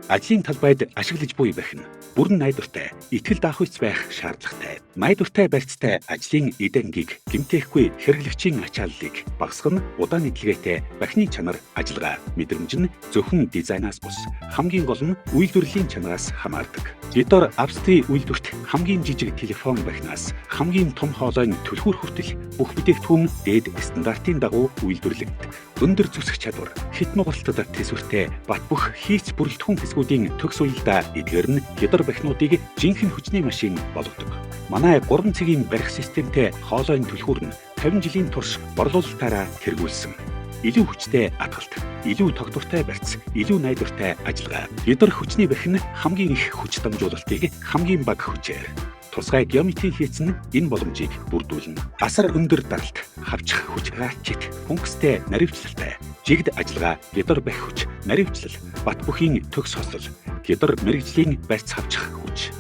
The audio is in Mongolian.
Ажлын талбайд ашиглаж буй байх нь бүрэн найдвартай, итгэл даахүйц байх шаардлагатай. Найдвартай барьцтай ажлын эдэнгийг гэмтээхгүй хэрэглэгчийн ачааллыг багасгах нь удааны дэлгээтэй бахны чанар, ажиллагаа, мэдрэмж нь зөвхөн дизайнаас бус хамгийн гол нь үйлдвэрлэлийн чанараас хамаардаг. Гидор Австрийн үйлдвэрт хамгийн жижиг телефон бахнаас хамгийн том хоолойн түлхүүр хүртэл бүх бүтээгдэхүүн дээд стандартын дагуу үйлдвэрлэгддэг. Өндөр зүсэх чадвар, хит нугалтад төсвөртэй бат бөх хийц бүрэлдэхүүн хэсгүүдийн төгс уялдаа эдгээр нь гидор бахнуудыг жинхэнэ хүчний машин болгодог. Манай 3 цагийн барих системтэй хоолойн түлхүүр нь 50 жилийн турш борлуулалтаараа тэргүүлсэн. Илүү хүчтэй атгалт, илүү тогтвортой барьц, илүү найдвартай ажиллагаа. Гидор хүчний барих нь хамгийн их хүч дамжуулалтыг хамгийн бага хүчээр тусгай геометрийн хийцэн энэ боломжийг бүрдүүлнэ. Асар өндөр даралт, хавчих хүч рачет, функцтэй наривчлалтай, жигд ажиллагаа, гидор бах хүч, наривчлал, бат бүхийн төгс хослол, гидор мэрэгжлийн барьц хавчих хүч.